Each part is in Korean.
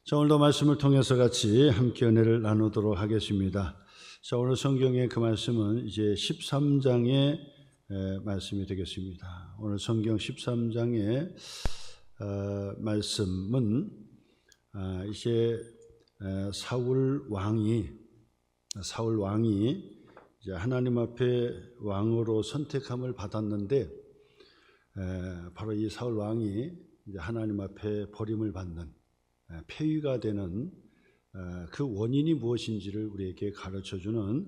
자, 오늘도 말씀을 통해서 같이 함께 은혜를 나누도록 하겠습니다. 자, 오늘 성경의 그 말씀은 이제 13장의 말씀이 되겠습니다. 오늘 성경 13장의 말씀은 이제 사울 왕이 이제 하나님 앞에 왕으로 선택함을 받았는데, 바로 이 사울 왕이 이제 하나님 앞에 버림을 받는, 폐위가 되는 그 원인이 무엇인지를 우리에게 가르쳐주는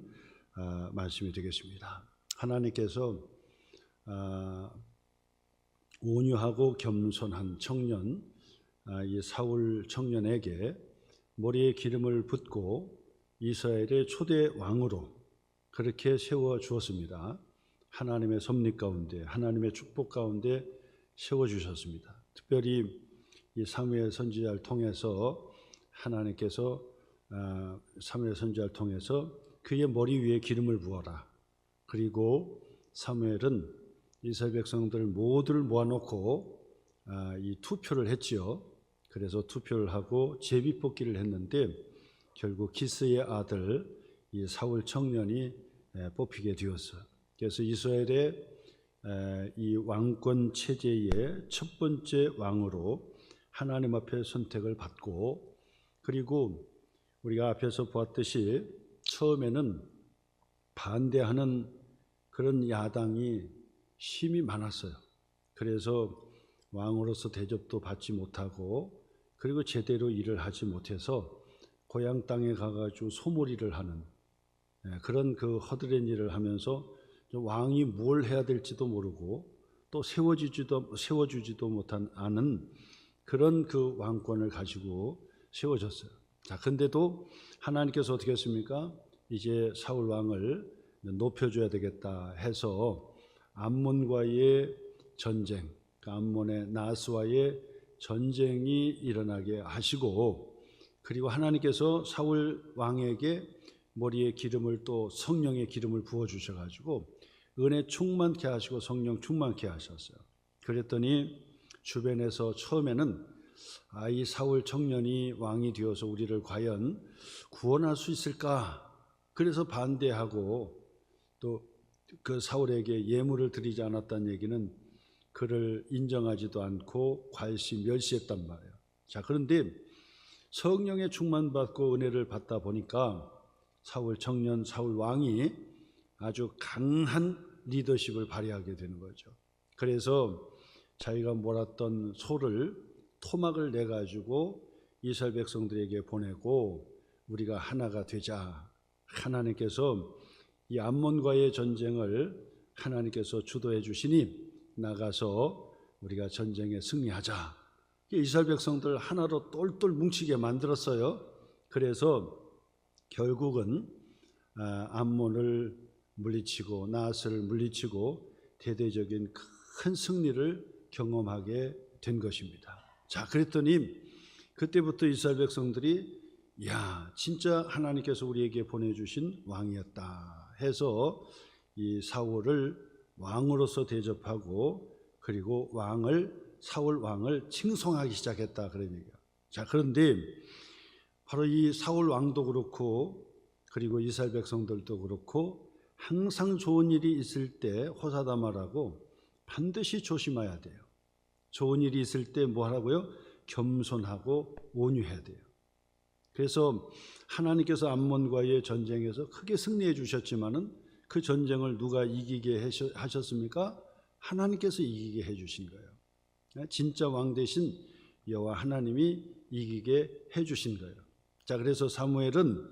말씀이 되겠습니다. 하나님께서 온유하고 겸손한 청년, 이 사울 청년에게 머리에 기름을 붓고 이스라엘의 초대 왕으로 그렇게 세워 주었습니다. 하나님의 섭리 가운데, 하나님의 축복 가운데 세워 주셨습니다. 특별히 이 사무엘 선지자를 통해서 하나님께서 사무엘 선지자를 통해서 그의 머리 위에 기름을 부어라. 그리고 사무엘은 이스라엘 백성들 모두를 모아놓고 이 투표를 했지요. 그래서 투표를 하고 제비뽑기를 했는데 결국 기스의 아들 이 사울 청년이 뽑히게 되었어요. 그래서 이스라엘의 이 왕권 체제의 첫 번째 왕으로 하나님 앞에 선택을 받고, 그리고 우리가 앞에서 보았듯이 처음에는 반대하는 그런 야당이 힘이 많았어요. 그래서 왕으로서 대접도 받지 못하고, 그리고 제대로 일을 하지 못해서 고향 땅에 가가지고 소몰이를 하는 그런 그 허드렛 일을 하면서 왕이 뭘 해야 될지도 모르고 또 세워주지도 못한 않은 그런 그 왕권을 가지고 세워졌어요. 자, 근데도 하나님께서 어떻게 했습니까? 이제 사울 왕을 높여줘야 되겠다 해서 암몬과의 전쟁, 그 암몬의 나하스와의 전쟁이 일어나게 하시고, 그리고 하나님께서 사울 왕에게 머리에 기름을, 또 성령의 기름을 부어주셔가지고 은혜 충만케 하시고 성령 충만케 하셨어요. 그랬더니 주변에서 처음에는 이 사울 청년이 왕이 되어서 우리를 과연 구원할 수 있을까? 그래서 반대하고, 또 그 사울에게 예물을 드리지 않았다는 얘기는 그를 인정하지도 않고 멸시했단 말이에요. 자, 그런데 성령의 충만받고 은혜를 받다 보니까 사울 청년, 사울 왕이 아주 강한 리더십을 발휘하게 되는 거죠. 그래서 자기가 몰았던 소를, 토막을 내가지고 이스라엘 백성들에게 보내고 우리가 하나가 되자. 하나님께서 이 암몬과의 전쟁을 하나님께서 주도해 주시니 나가서 우리가 전쟁에 승리하자. 이스라엘 백성들 하나로 똘똘 뭉치게 만들었어요. 그래서 결국은 암몬을 물리치고 나하스를 물리치고 대대적인 큰 승리를 경험하게 된 것입니다. 자, 그랬더니 그때부터 이스라엘 백성들이 진짜 하나님께서 우리에게 보내주신 왕이었다 해서 이 사울을 왕으로서 대접하고, 그리고 사울 왕을 칭송하기 시작했다, 그런 얘기예요. 자, 그런데 바로 이 사울 왕도 그렇고, 그리고 이스라엘 백성들도 그렇고, 항상 좋은 일이 있을 때 호사다마라고 반드시 조심해야 돼요. 좋은 일이 있을 때 뭐 하라고요? 겸손하고 온유해야 돼요. 그래서 하나님께서 암몬과의 전쟁에서 크게 승리해 주셨지만은 그 전쟁을 누가 이기게 하셨습니까? 하나님께서 이기게 해 주신 거예요. 진짜 왕 되신 여호와 하나님이 이기게 해 주신 거예요. 자, 그래서 사무엘은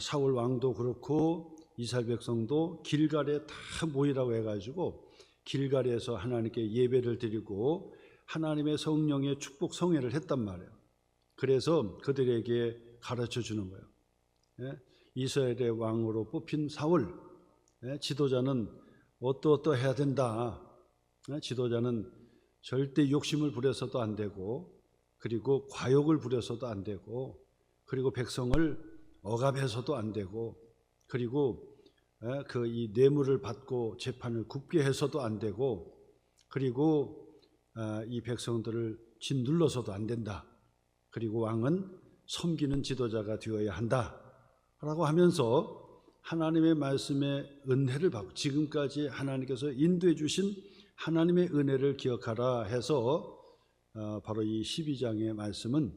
사울 왕도 그렇고 이스라엘 백성도 길갈에 다 모이라고 해가지고 길갈에서 하나님께 예배를 드리고 하나님의 성령의 축복 성회를 했단 말이에요. 그래서 그들에게 가르쳐 주는 거예요. 이스라엘의 왕으로 뽑힌 사울, 지도자는 어떠해야 된다. 지도자는 절대 욕심을 부려서도 안 되고, 그리고 과욕을 부려서도 안 되고, 그리고 백성을 억압해서도 안 되고, 그리고 이 뇌물을 받고 재판을 굽게 해서도 안 되고, 그리고 이 백성들을 짓눌러서도 안 된다. 그리고 왕은 섬기는 지도자가 되어야 한다라고 하면서 하나님의 말씀에 은혜를 받고 지금까지 하나님께서 인도해 주신 하나님의 은혜를 기억하라 해서 바로 이 12장의 말씀은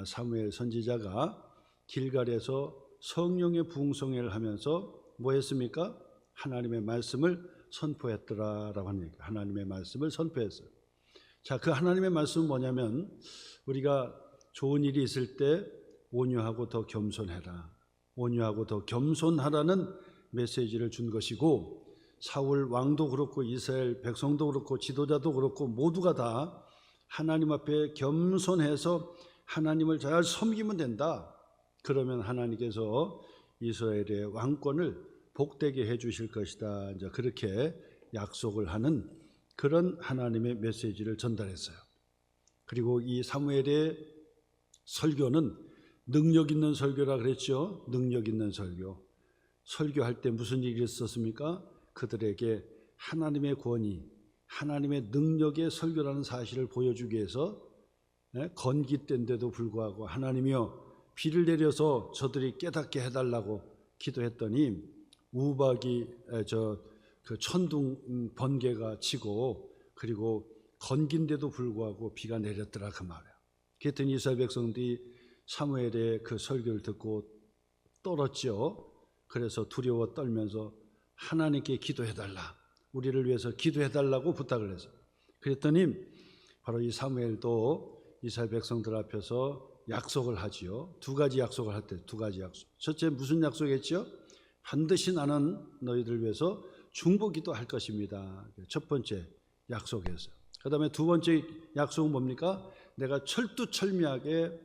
사무엘 선지자가 길갈에서 성령의 부흥성회를 하면서 뭐 했습니까? 하나님의 말씀을 선포했더라라고 하는 얘기예요. 하나님의 말씀을 선포했어요. 자, 그 하나님의 말씀은 뭐냐면 우리가 좋은 일이 있을 때 온유하고 더 겸손해라. 온유하고 더 겸손하라는 메시지를 준 것이고, 사울 왕도 그렇고 이스라엘 백성도 그렇고 지도자도 그렇고 모두가 다 하나님 앞에 겸손해서 하나님을 잘 섬기면 된다. 그러면 하나님께서 이스라엘의 왕권을 복되게 해 주실 것이다. 이제 그렇게 약속을 하는 그런 하나님의 메시지를 전달했어요. 그리고 이 사무엘의 설교는 능력 있는 설교라 그랬죠. 능력 있는 설교. 설교할 때 무슨 일이 있었습니까? 그들에게 하나님의 권위, 하나님의 능력의 설교라는 사실을 보여주기 위해서 건기 때인데도 불구하고 하나님이여 비를 내려서 저들이 깨닫게 해달라고 기도했더니 우박이 그 천둥 번개가 치고 그리고 건기인데도 불구하고 비가 내렸더라 그 말이에요. 그랬더니 이스라엘 백성들이 사무엘의 그 설교를 듣고 떨었죠. 그래서 두려워 떨면서 하나님께 기도해달라, 우리를 위해서 기도해달라고 부탁을 해서, 그랬더니 바로 이 사무엘도 이스라엘 백성들 앞에서 약속을 하지요. 두 가지 약속을 할 때, 두 가지 약속. 첫째 무슨 약속했죠? 반드시 나는 너희들 위해서 중보기도 할 것입니다. 첫 번째 약속했어요. 그 다음에 두 번째 약속은 뭡니까? 내가 철두철미하게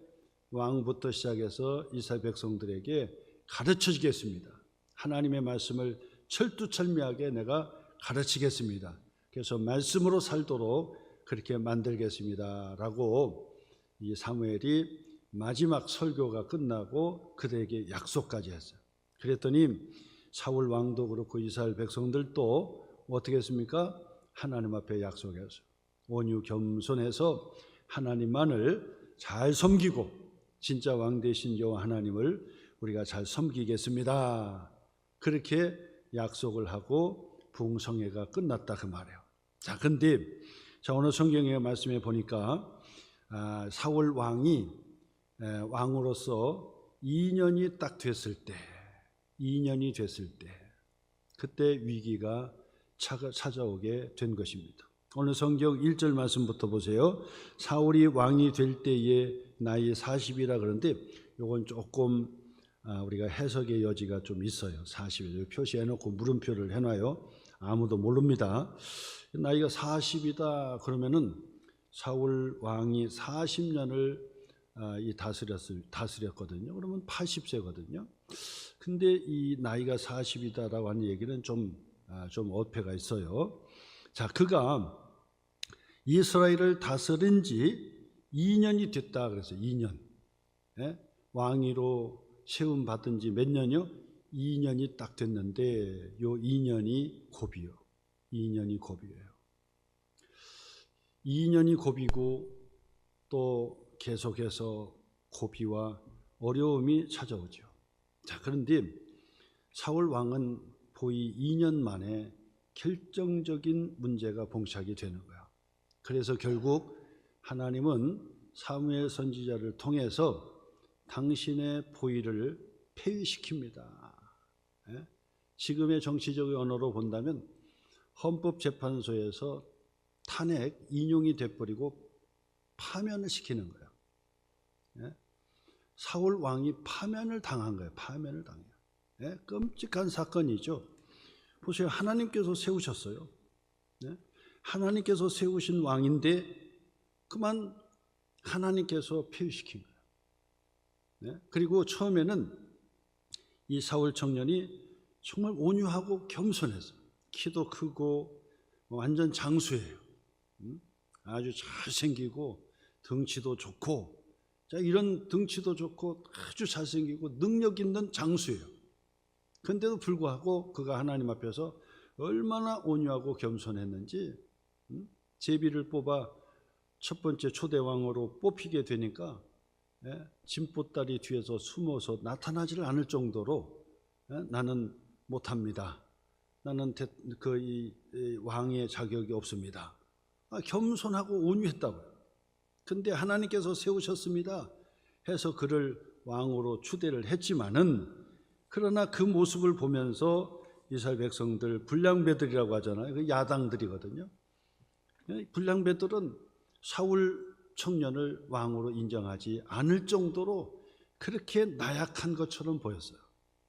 왕부터 시작해서 이스라엘 백성들에게 가르쳐 주겠습니다. 하나님의 말씀을 철두철미하게 내가 가르치겠습니다. 그래서 말씀으로 살도록 그렇게 만들겠습니다 라고 이 사무엘이 마지막 설교가 끝나고 그들에게 약속까지 했어요. 그랬더니 사울 왕도 그렇고 이스라엘 백성들도 어떻게 했습니까? 하나님 앞에 약속했어요. 온유 겸손해서 하나님만을 잘 섬기고 진짜 왕 되신 여호와 하나님을 우리가 잘 섬기겠습니다. 그렇게 약속을 하고 부흥성회가 끝났다 그 말이에요. 자, 근데 오늘 성경의 말씀에 보니까 사울 왕이 왕으로서 2년이 딱 됐을 때, 2년이 됐을 때 그때 위기가 찾아오게 된 것입니다. 오늘 성경 1절 말씀부터 보세요. 사울이 왕이 될 때에 나이 40이라 그러는데 이건 조금 우리가 해석의 여지가 좀 있어요. 40을 표시해놓고 물음표를 해놔요. 아무도 모릅니다. 나이가 40이다 그러면은 사울 왕이 40년을 다스렸거든요. 그러면 80세거든요. 근데 이 나이가 40이다라고 하는 얘기는 좀 어폐가 있어요. 자, 그가 이스라엘을 다스린 지 2년이 됐다 그래서 2년. 왕위로 세움 받은 지 몇 년이요? 2년이 딱 됐는데 요 2년이 고비요. 2년이 고비예요. 2년이 고비고 또 계속해서 고비와 어려움이 찾아오죠. 자, 그런데 사울 왕은 거의 2년 만에 결정적인 문제가 봉착이 되는 거야. 그래서 결국 하나님은 사무엘 선지자를 통해서 당신의 보위를 폐위시킵니다. 지금의 정치적 언어로 본다면 헌법재판소에서 탄핵, 인용이 돼버리고 파면을 시키는 거예요. 사울 왕이 파면을 당한 거예요. 파면을 당해요. 끔찍한 사건이죠. 보세요. 하나님께서 세우셨어요. 하나님께서 세우신 왕인데 그만 하나님께서 폐위시킨 거예요. 그리고 처음에는 이 사울 청년이 정말 온유하고 겸손해서 키도 크고 완전 장수예요. 아주 잘생기고 덩치도 좋고, 자, 이런 덩치도 좋고 아주 잘생기고 능력 있는 장수예요. 그런데도 불구하고 그가 하나님 앞에서 얼마나 온유하고 겸손했는지, 제비를 뽑아 첫 번째 초대왕으로 뽑히게 되니까 진보다리 뒤에서 숨어서 나타나지를 않을 정도로 나는 못합니다. 나는 이 왕의 자격이 없습니다. 겸손하고 온유했다고요. 근데 하나님께서 세우셨습니다 해서 그를 왕으로 추대를 했지만은, 그러나 그 모습을 보면서 이스라엘 백성들, 불량배들이라고 하잖아요. 그 야당들이거든요. 불량배들은 사울 청년을 왕으로 인정하지 않을 정도로 그렇게 나약한 것처럼 보였어요.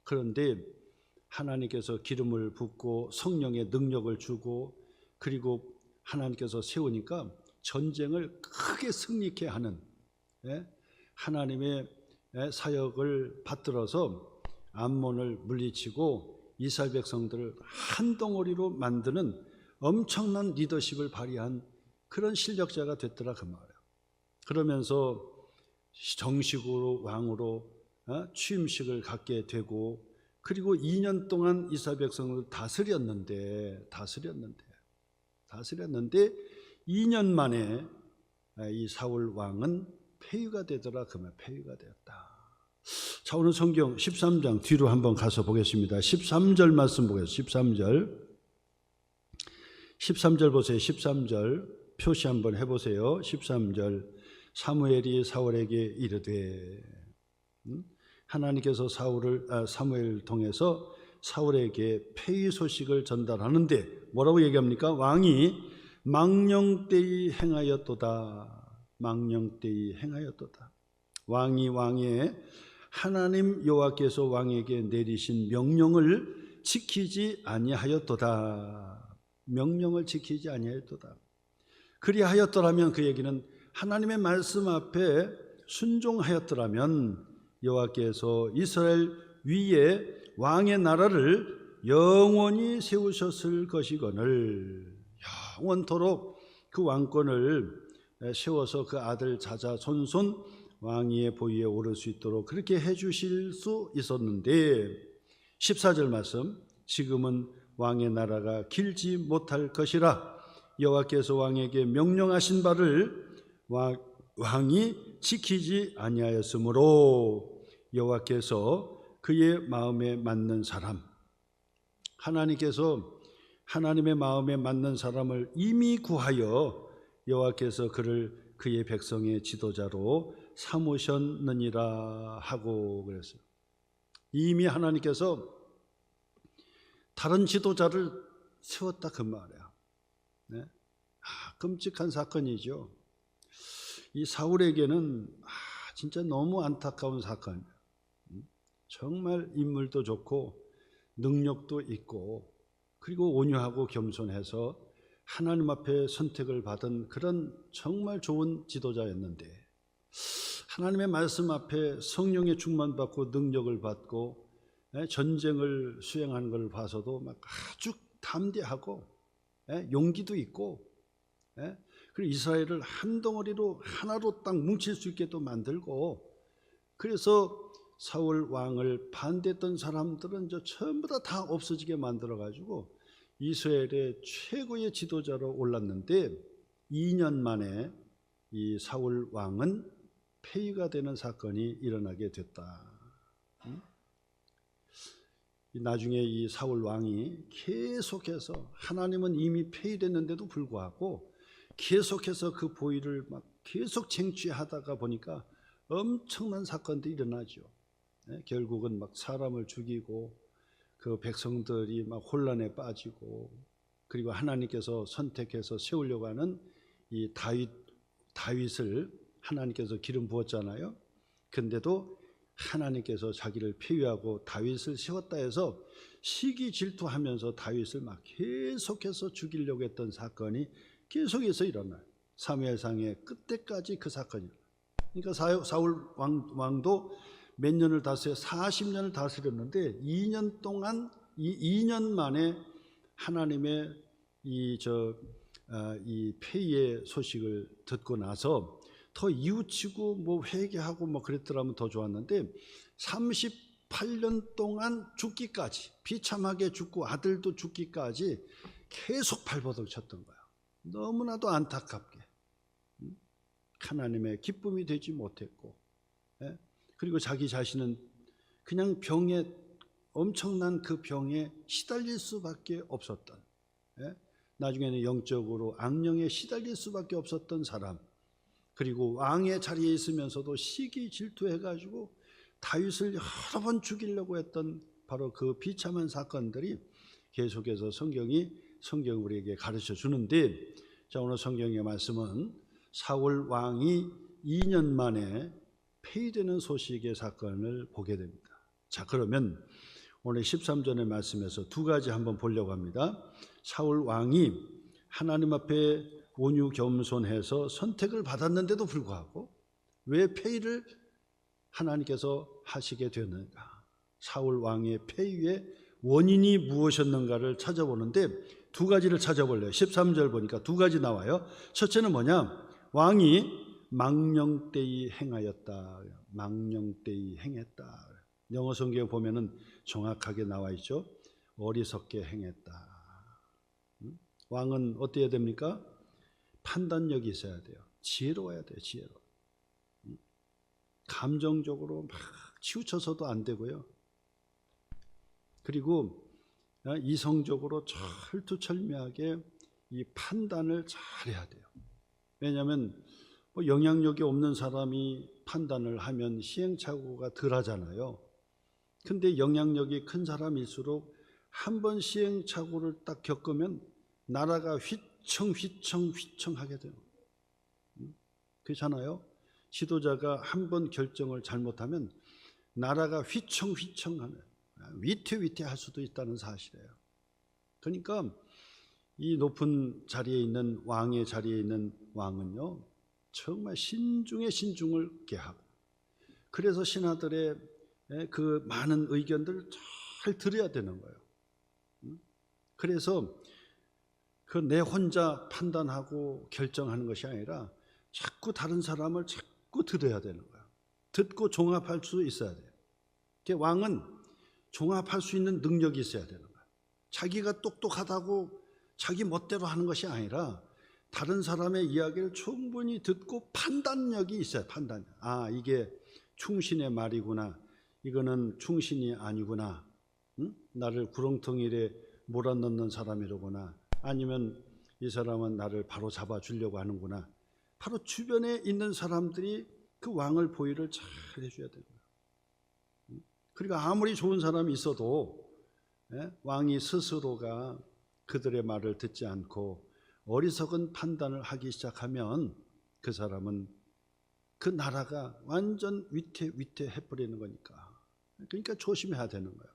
그런데 하나님께서 기름을 붓고 성령의 능력을 주고, 그리고 하나님께서 세우니까 전쟁을 크게 승리케 하는 하나님의 사역을 받들어서 암몬을 물리치고 이스라엘 백성들을 한 덩어리로 만드는 엄청난 리더십을 발휘한 그런 실력자가 됐더라 그 말이에요. 그러면서 정식으로 왕으로 취임식을 갖게 되고, 그리고 2년 동안 이스라엘 백성을 다스렸는데 2년 만에 이 사울 왕은 폐위가 되더라 그 말. 폐위가 되었다. 자, 오늘 성경 13장 뒤로 한번 가서 보겠습니다. 13절 말씀 보겠습니다. 13절 보세요. 13절 표시 한번 해보세요. 13절 사무엘이 사울에게 이르되, 하나님께서 사무엘을 통해서 사울에게 폐위 소식을 전달하는데 뭐라고 얘기합니까? 왕이 망령되이 행하였도다. 망령되이 행하였도다. 왕이 왕의 하나님 여호와께서 왕에게 내리신 명령을 지키지 아니하였도다. 명령을 지키지 아니하였도다. 그리하였더라면, 그 얘기는 하나님의 말씀 앞에 순종하였더라면 여호와께서 이스라엘 위에 왕의 나라를 영원히 세우셨을 것이거늘, 영원토록 그 왕권을 세워서 그 아들 자자손손 왕위의 보위에 오를 수 있도록 그렇게 해주실 수 있었는데, 14절 말씀, 지금은 왕의 나라가 길지 못할 것이라 여호와께서 왕에게 명령하신 바를 왕이 지키지 아니하였으므로 여호와께서 그의 마음에 맞는 사람, 하나님께서 하나님의 마음에 맞는 사람을 이미 구하여 여호와께서 그를 그의 백성의 지도자로 삼으셨느니라 하고 그랬어요. 이미 하나님께서 다른 지도자를 세웠다 그 말이야. 끔찍한 사건이죠. 이 사울에게는 진짜 너무 안타까운 사건이에요. 정말 인물도 좋고 능력도 있고, 그리고 온유하고 겸손해서 하나님 앞에 선택을 받은 그런 정말 좋은 지도자였는데, 하나님의 말씀 앞에 성령의 충만받고 능력을 받고 전쟁을 수행하는 걸 봐서도 막 아주 담대하고 용기도 있고, 그리고 이스라엘을 한 덩어리로 하나로 딱 뭉칠 수 있게 또 만들고, 그래서 사울 왕을 반대했던 사람들은 전부 다 없어지게 만들어가지고 이스라엘의 최고의 지도자로 올랐는데, 2년 만에 이 사울 왕은 폐위가 되는 사건이 일어나게 됐다. 나중에 이 사울 왕이 계속해서, 하나님은 이미 폐위됐는데도 불구하고 계속해서 그 보위를 막 계속 쟁취하다가 보니까 엄청난 사건들이 일어나죠. 결국은 막 사람을 죽이고, 그 백성들이 막 혼란에 빠지고, 그리고 하나님께서 선택해서 세우려고 하는 이 다윗을 하나님께서 기름 부었잖아요. 근데도 하나님께서 자기를 폐위하고 다윗을 세웠다 해서 시기 질투하면서 다윗을 막 계속해서 죽이려고 했던 사건이 계속해서 일어나요. 사무엘상의 끝때까지 그 사건이 일어나요. 그러니까 사울 왕도 몇 년을 다스려 40년을 다스렸는데 2년 동안 이 2년 만에 하나님의 이 폐위의 소식을 듣고 나서 더 이웃치고 뭐 회개하고 뭐 그랬더라면 더 좋았는데 38년 동안 죽기까지, 비참하게 죽고 아들도 죽기까지 계속 발버둥 쳤던 거야. 너무나도 안타깝게 하나님의 기쁨이 되지 못했고, 예? 그리고 자기 자신은 그냥 엄청난 그 병에 시달릴 수밖에 없었던, 예? 나중에는 영적으로 악령에 시달릴 수밖에 없었던 사람, 그리고 왕의 자리에 있으면서도 시기 질투해가지고 다윗을 여러 번 죽이려고 했던 바로 그 비참한 사건들이 계속해서 성경이 우리에게 가르쳐 주는데, 자, 오늘 성경의 말씀은 사울 왕이 2년 만에 폐위되는 소식의 사건을 보게 됩니다. 자, 그러면 오늘 13절의 말씀에서 두 가지 한번 보려고 합니다. 사울 왕이 하나님 앞에 온유 겸손해서 선택을 받았는데도 불구하고 왜 폐위를 하나님께서 하시게 되었는가? 사울 왕의 폐위의 원인이 무엇이었는가를 찾아보는데 두 가지를 찾아볼래요. 13절 보니까 두 가지 나와요. 첫째는 뭐냐? 왕이 망령되이 행하였다. 망령되이 행했다. 영어 성경에 보면은 정확하게 나와 있죠. 어리석게 행했다. 왕은 어때야 됩니까? 판단력이 있어야 돼요. 지혜로워야 돼요. 지혜로. 감정적으로 막 치우쳐서도 안 되고요. 그리고 이성적으로 철두철미하게 이 판단을 잘해야 돼요. 왜냐하면 영향력이 없는 사람이 판단을 하면 시행착오가 덜 하잖아요. 근데 영향력이 큰 사람일수록 한 번 시행착오를 딱 겪으면 나라가 휘청휘청하게 돼요. 그렇잖아요. 지도자가 한 번 결정을 잘못하면 나라가 휘청휘청하면 위태위태할 수도 있다는 사실이에요. 그러니까 이 높은 자리에 있는 왕의 자리에 있는 왕은요, 정말 신중에 신중을 계하고, 그래서 신하들의 그 많은 의견들을 잘 들어야 되는 거예요. 그래서 그 내 혼자 판단하고 결정하는 것이 아니라 자꾸 다른 사람을 자꾸 들어야 되는 거예요. 듣고 종합할 수 있어야 돼요. 왕은 종합할 수 있는 능력이 있어야 되는 거예요. 자기가 똑똑하다고 자기 멋대로 하는 것이 아니라 다른 사람의 이야기를 충분히 듣고 판단력이 있어요. 판단력. 아, 이게 충신의 말이구나. 이거는 충신이 아니구나. 나를 구렁텅이에 몰아넣는 사람이로구나. 아니면 이 사람은 나를 바로 잡아주려고 하는구나. 바로 주변에 있는 사람들이 그 왕을 보위를 잘 해줘야 되는 거예요. 그리고 아무리 좋은 사람이 있어도 왕이 스스로가 그들의 말을 듣지 않고 어리석은 판단을 하기 시작하면 그 사람은 그 나라가 완전 위태해버리는 거니까. 그러니까 조심해야 되는 거예요.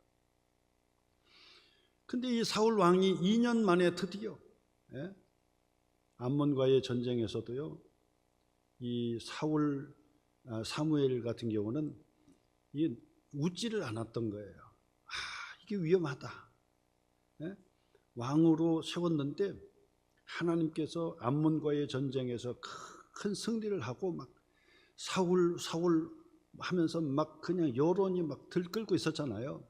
근데 이 사울 왕이 2년 만에 드디어 암몬과의 전쟁에서도요, 이 사무엘 같은 경우는 웃지를 않았던 거예요. 이게 위험하다. 왕으로 세웠는데 하나님께서 암몬과의 전쟁에서 큰 승리를 하고 막 사울 하면서 막 그냥 여론이 막 들끓고 있었잖아요.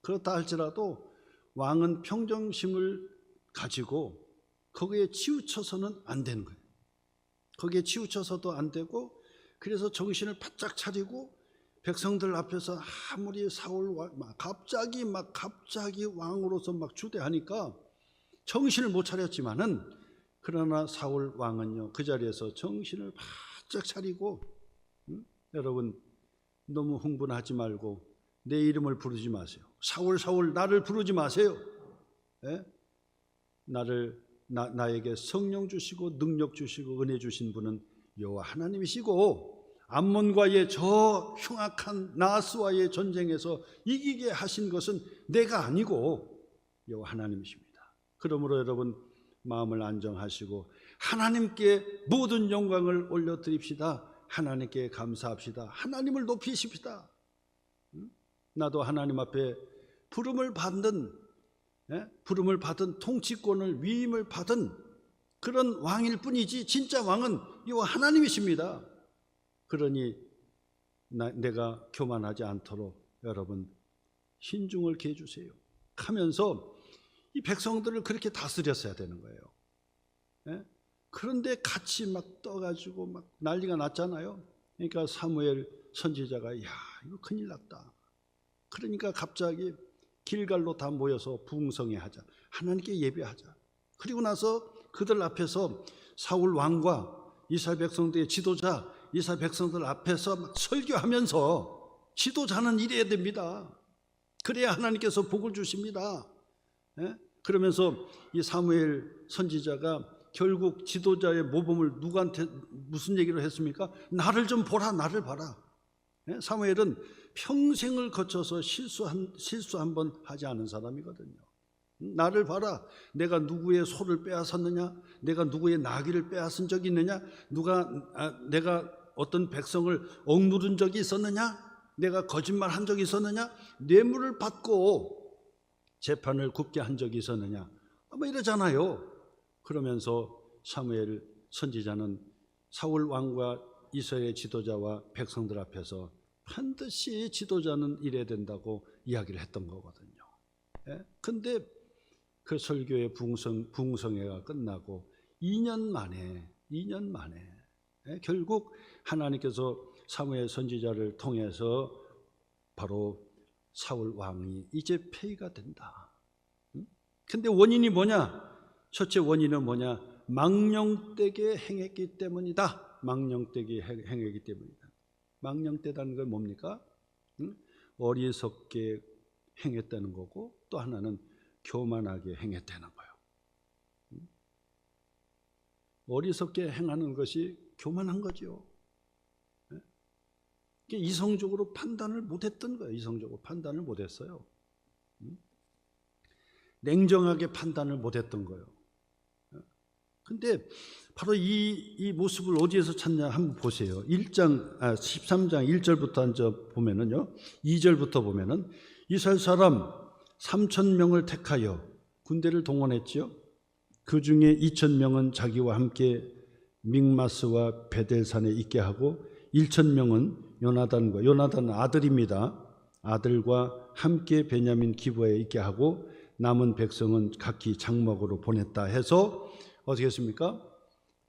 그렇다 할지라도 왕은 평정심을 가지고 거기에 치우쳐서는 안 되는 거예요. 거기에 치우쳐서도 안 되고, 그래서 정신을 바짝 차리고 백성들 앞에서 아무리 사울 갑자기 왕으로서 막 주대하니까 정신을 못 차렸지만은, 그러나 사울 왕은요, 그 자리에서 정신을 바짝 차리고, 여러분 너무 흥분하지 말고 내 이름을 부르지 마세요. 사울 나를 부르지 마세요. 나에게 성령 주시고 능력 주시고 은혜 주신 분은 여호와 하나님이시고, 암몬과의 저 흉악한 나하스와의 전쟁에서 이기게 하신 것은 내가 아니고 여호와 하나님이십니다. 그러므로 여러분 마음을 안정하시고 하나님께 모든 영광을 올려드립시다. 하나님께 감사합시다. 하나님을 높이십시다. 나도 하나님 앞에 부름을 받은 통치권을 위임을 받은 그런 왕일 뿐이지, 진짜 왕은 여호와 하나님이십니다. 그러니 내가 교만하지 않도록 여러분 신중을 기해 주세요 하면서 이 백성들을 그렇게 다스렸어야 되는 거예요. 그런데 같이 막 떠가지고 막 난리가 났잖아요. 그러니까 사무엘 선지자가 야, 이거 큰일 났다. 그러니까 갑자기 길갈로 다 모여서 부흥성회 하자. 하나님께 예배하자. 그리고 나서 그들 앞에서 사울 왕과 이스라엘 백성들의 지도자, 이스라엘 백성들 앞에서 막 설교하면서 지도자는 이래야 됩니다. 그래야 하나님께서 복을 주십니다. 예? 그러면서 이 사무엘 선지자가 결국 지도자의 모범을 누구한테 무슨 얘기를 했습니까? 나를 좀 보라, 나를 봐라. 예? 사무엘은 평생을 거쳐서 실수 한 번 하지 않은 사람이거든요. 나를 봐라. 내가 누구의 소를 빼앗았느냐? 내가 누구의 나귀를 빼앗은 적이 있느냐? 내가 어떤 백성을 억누른 적이 있었느냐? 내가 거짓말한 적이 있었느냐? 뇌물을 받고 재판을 굽게 한 적이 있었느냐? 뭐 이러잖아요. 그러면서 사무엘 선지자는 사울 왕과 이스라엘의 지도자와 백성들 앞에서 반드시 지도자는 이래야 된다고 이야기를 했던 거거든요. 근데 그 설교의 부흥성회가 끝나고 2년 만에 결국 하나님께서 사무엘 선지자를 통해서 바로 사울 왕이 이제 폐위가 된다. 근데 원인이 뭐냐? 첫째 원인은 뭐냐? 망령되게 행했기 때문이다. 망령되게 행했기 때문이다. 망령되다는 건 뭡니까? 어리석게 행했다는 거고, 또 하나는 교만하게 행했다는 거예요. 어리석게 행하는 것이 교만한 거죠. 이성적으로 판단을 못했던 거예요. 이성적으로 판단을 못했어요. 냉정하게 판단을 못했던 거예요. 근데 바로 이 모습을 어디에서 찾냐 한번 보세요. 13장 1절부터 보면은요, 2절부터 보면은 이스라엘 사람 3,000명을 택하여 군대를 동원했죠. 그 중에 2,000명은 자기와 함께 믹마스와 베델산에 있게 하고 1,000명은 요나단은 아들입니다. 아들과 함께 베냐민 기브아에 있게 하고 남은 백성은 각기 장막으로 보냈다 해서 어떻게 했습니까?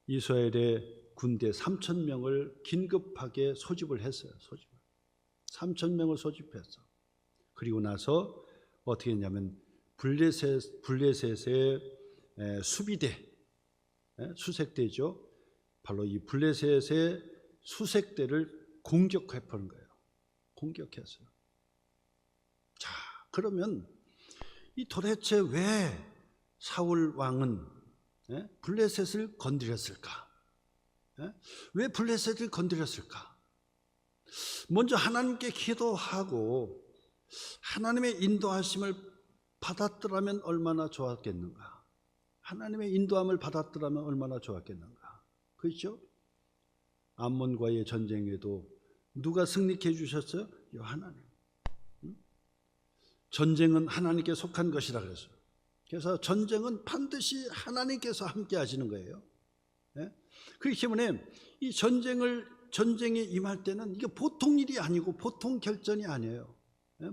이스라엘의 군대 3,000명을 긴급하게 소집을 했어요. 3,000명을 소집했어. 그리고 나서 어떻게 했냐면 블레셋의 수비대, 수색대죠. 바로 이 블레셋의 수색대를 공격해버린 거예요. 공격했어요. 자, 그러면 이 도대체 왜 사울 왕은 블레셋을 건드렸을까? 왜 블레셋을 건드렸을까? 먼저 하나님께 기도하고 하나님의 인도하심을 받았더라면 얼마나 좋았겠는가? 하나님의 인도함을 받았더라면 얼마나 좋았겠는가? 그렇죠? 암몬과의 전쟁에도 누가 승리케 해주셨어요? 하나님. 전쟁은 하나님께 속한 것이라 그랬어요. 그래서 전쟁은 반드시 하나님께서 함께 하시는 거예요. 그렇기 때문에 이 전쟁에 임할 때는 이게 보통 일이 아니고 보통 결전이 아니에요.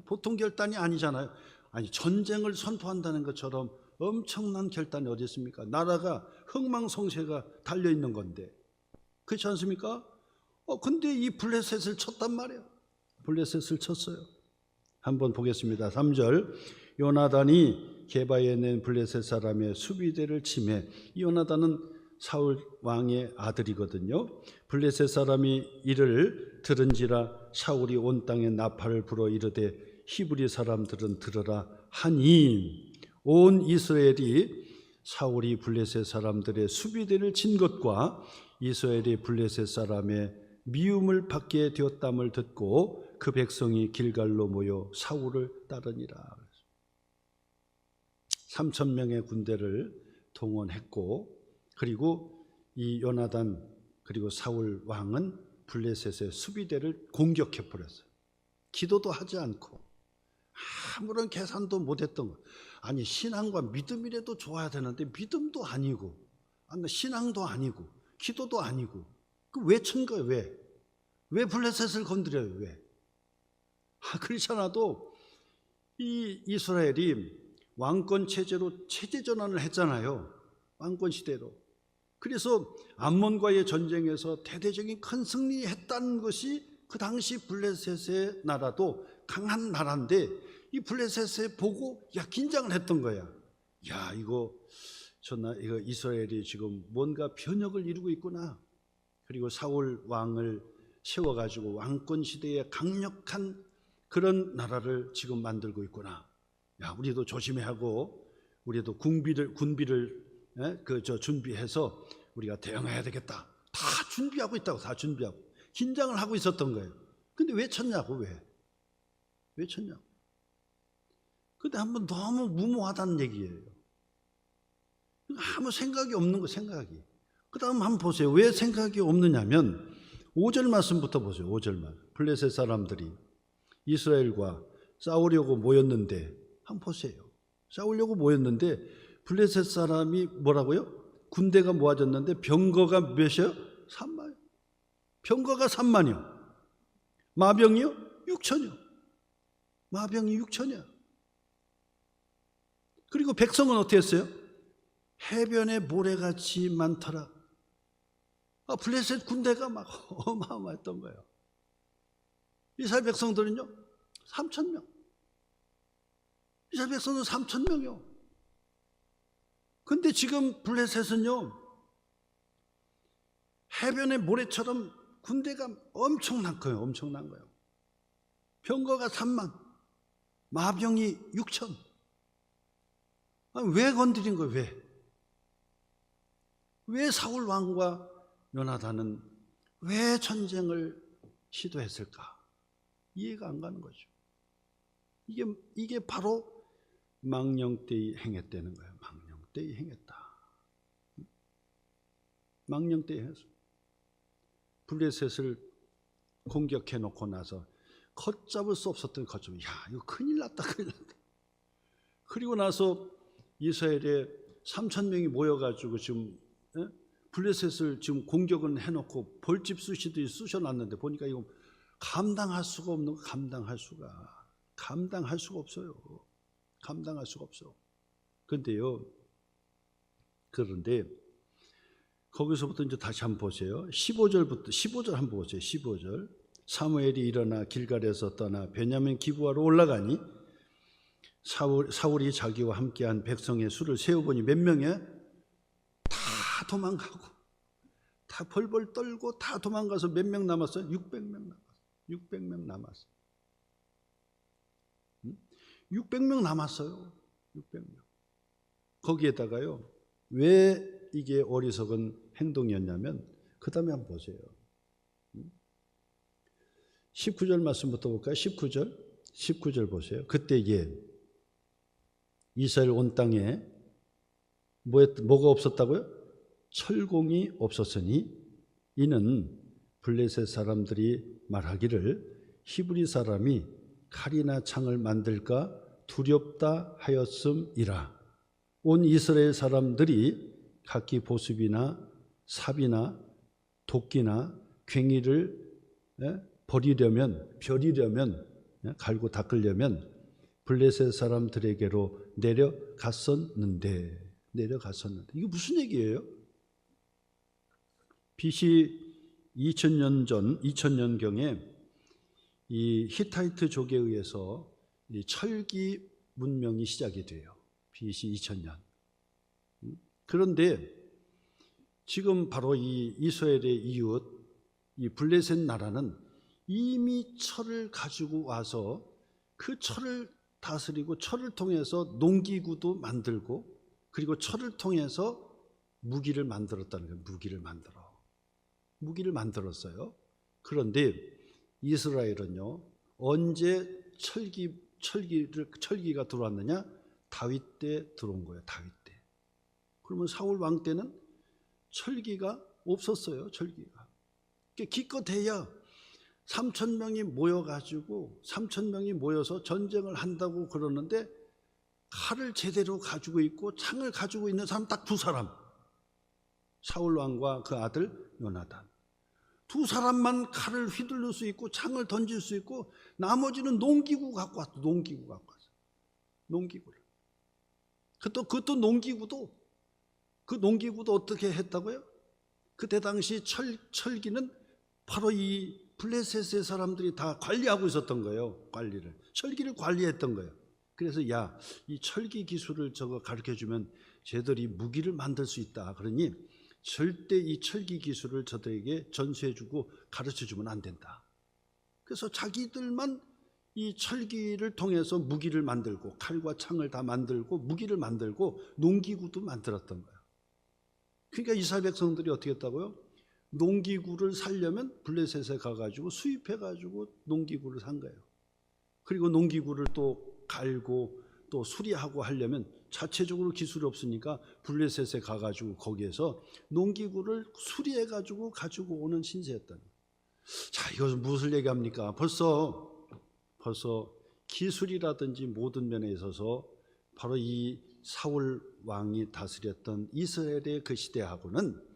보통 결단이 아니잖아요. 아니, 전쟁을 선포한다는 것처럼 엄청난 결단이 어디 있습니까? 나라가 흥망성쇠가 달려있는 건데, 그렇지 않습니까? 근데 이 블레셋을 쳤단 말이에요. 블레셋을 쳤어요. 한번 보겠습니다. 3절. 요나단이 게바에 낸 블레셋 사람의 수비대를 치매. 이 요나단은 사울 왕의 아들이거든요. 블레셋 사람이 이를 들은지라 사울이 온 땅에 나팔을 불어 이르되 히브리 사람들은 들으라 하니, 온 이스라엘이 사울이 블레셋 사람들의 수비대를 친 것과 이스라엘이 블레셋 사람의 미움을 받게 되었담을 듣고 그 백성이 길갈로 모여 사울을 따르니라. 3,000명의 군대를 동원했고, 그리고 이 요나단 그리고 사울 왕은 블레셋의 수비대를 공격해 버렸어요. 기도도 하지 않고 아무런 계산도 못했던 거. 아니, 신앙과 믿음이라도 좋아야 되는데 믿음도 아니고, 신앙도 아니고, 기도도 아니고, 왜 친 거예요? 왜 블레셋을 건드려요? 왜? 그렇지 않아도 이 이스라엘이 왕권 체제로 체제 전환을 했잖아요. 왕권 시대로. 그래서 암몬과의 전쟁에서 대대적인 큰 승리했다는 것이 그 당시 블레셋의 나라도 강한 나라인데 이 블레셋에 보고 긴장을 했던 거야. 이거 이스라엘이 지금 뭔가 변혁을 이루고 있구나. 그리고 사울 왕을 세워가지고 왕권 시대에 강력한 그런 나라를 지금 만들고 있구나. 우리도 조심해야 하고 우리도 군비를 준비해서 우리가 대응해야 되겠다. 다 준비하고 있다고. 다 준비하고 긴장을 하고 있었던 거예요. 근데 왜 쳤냐고. 왜 쳤냐고. 근데 한번 너무 무모하다는 얘기예요. 아무 생각이 없는 거. 생각이. 그 다음 한번 보세요. 왜 생각이 없느냐면 5절 말씀부터 보세요. 5절 말. 블레셋 사람들이 이스라엘과 싸우려고 모였는데 한번 보세요. 싸우려고 모였는데 블레셋 사람이 뭐라고요? 군대가 모아졌는데 병거가 몇이요? 3만. 병거가 3만이요. 마병이요? 6천이요. 마병이 6천이야. 그리고 백성은 어떻게 했어요? 해변에 모래같이 많더라. 블레셋 군대가 막 어마어마했던 거예요. 이스라엘 백성들은요 3,000명. 이스라엘 백성은 3,000명이요. 근데 지금 블레셋은요 해변의 모래처럼 군대가 엄청난 거예요. 엄청난 거예요. 병거가 3만, 마병이 6천. 왜 건드린 거예요? 왜 사울 왕과 요나단은 왜 전쟁을 시도했을까? 이해가 안 가는 거죠. 이게 바로 망령되이 행했다는 거예요. 망령되이 행했다. 망령되이 해서 블레셋을 공격해 놓고 나서 걷잡을 수 없었던 거죠. 이거 큰일 났다. 그리고 나서 이스라엘에 3,000명이 모여가지고 지금 블레셋을 지금 공격은 해놓고 벌집 쑤시듯이 쑤셔놨는데 보니까 이거 감당할 수가 없는 거. 감당할 수가 없어요. 감당할 수가 없어. 그런데 거기서부터 이제 다시 한번 보세요. 15절 한번 보세요. 15절. 사무엘이 일어나 길갈에서 떠나 베냐민 기브아로 올라가니 사울이 자기와 함께한 백성의 수를 세어보니 몇 명이야? 다 도망가고 다 벌벌 떨고 다 도망가서 몇 명 남았어요? 600명 남았어요. 600명 남았어요. 600명. 거기에다가요. 왜 이게 어리석은 행동이었냐면 그 다음에 한번 보세요. 19절 말씀부터 볼까요? 19절 보세요. 그때에 이스라엘 온 땅에 뭐가 없었다고요? 철공이 없었으니 이는 블레셋 사람들이 말하기를 히브리 사람이 칼이나 창을 만들까 두렵다 하였음이라. 온 이스라엘 사람들이 각기 보습이나 삽이나 도끼나 괭이를 벼리려면 갈고 닦으려면 블레셋 사람들에게로 내려갔었는데 이거 무슨 얘기예요? BC 2000년경에 이 히타이트족에 의해서 이 철기 문명이 시작이 돼요. BC 2000년. 그런데 지금 바로 이 이스라엘의 이웃 이 블레셋 나라는 이미 철을 가지고 와서 그 철을 다스리고 철을 통해서 농기구도 만들고 그리고 철을 통해서 무기를 만들었다는 거예요. 무기를 만들었어요. 그런데 이스라엘은요 언제 철기가 들어왔느냐? 다윗 때 들어온 거예요. 다윗 때. 그러면 사울 왕 때는 철기가 없었어요. 철기가. 기껏해야 3,000명이 모여가지고 3,000명이 모여서 전쟁을 한다고 그러는데 칼을 제대로 가지고 있고 창을 가지고 있는 사람 딱 2사람. 사울 왕과 그 아들 요나단. 2사람만 칼을 휘둘릴 수 있고 창을 던질 수 있고 나머지는 농기구 갖고 왔어. 농기구를. 그것도 농기구도 그 농기구도 어떻게 했다고요? 그때 당시 철기는 바로 이 블레셋의 사람들이 다 관리하고 있었던 거예요. 철기를 관리했던 거예요. 그래서 야, 이 철기 기술을 저거 가르쳐주면 쟤들이 무기를 만들 수 있다. 그러니 절대 이 철기 기술을 저들에게 전수해주고 가르쳐주면 안 된다. 그래서 자기들만 이 철기를 통해서 무기를 만들고 칼과 창을 다 만들고 무기를 만들고 농기구도 만들었던 거예요. 그러니까 이스라엘 백성들이 어떻게 했다고요? 농기구를 사려면 블레셋에 가가지고 수입해가지고 농기구를 산 거예요. 그리고 농기구를 또 갈고 또 수리하고 하려면 자체적으로 기술이 없으니까 블레셋에 가가지고 거기에서 농기구를 수리해가지고 가지고 오는 신세였던 거예요. 자, 이것은 무엇을 얘기합니까? 벌써 기술이라든지 모든 면에 있어서 바로 이 사울 왕이 다스렸던 이스라엘의 그 시대하고는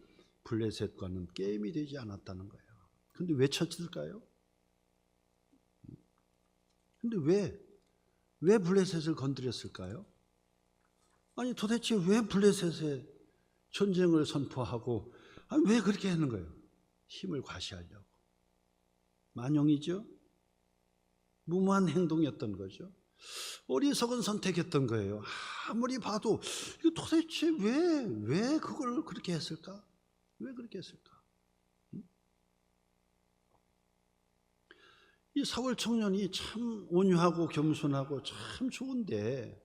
블레셋과는 게임이 되지 않았다는 거예요. 근데 왜 쳤을까요? 근데 왜 블레셋을 건드렸을까요? 아니 도대체 왜 블레셋에 전쟁을 선포하고 왜 그렇게 하는 거예요? 힘을 과시하려고. 만용이죠. 무모한 행동이었던 거죠. 어리석은 선택했던 거예요. 아무리 봐도 이거 도대체 왜 그걸 그렇게 했을까? 왜 그렇게 했을까? 이 사울 청년이 참 온유하고 겸손하고 참 좋은데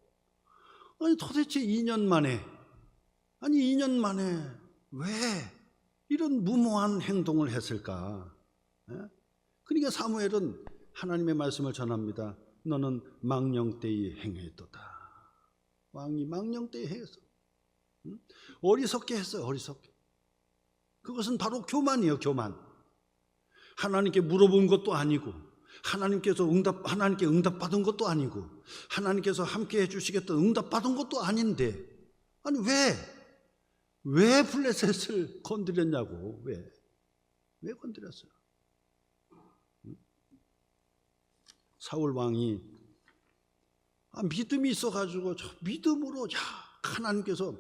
아니 도대체 2년 만에 왜 이런 무모한 행동을 했을까? 그러니까 사무엘은 하나님의 말씀을 전합니다. 너는 망령되이 행했도다. 왕이 망령되이 행했어. 어리석게 했어요. 어리석게. 그것은 바로 교만이에요. 교만. 하나님께 물어본 것도 아니고 하나님께 응답받은 것도 아니고 하나님께서 함께 해주시겠다 응답받은 것도 아닌데 아니 왜 블레셋을 건드렸냐고. 왜 건드렸어요? 사울 왕이 믿음이 있어가지고 저 믿음으로 하나님께서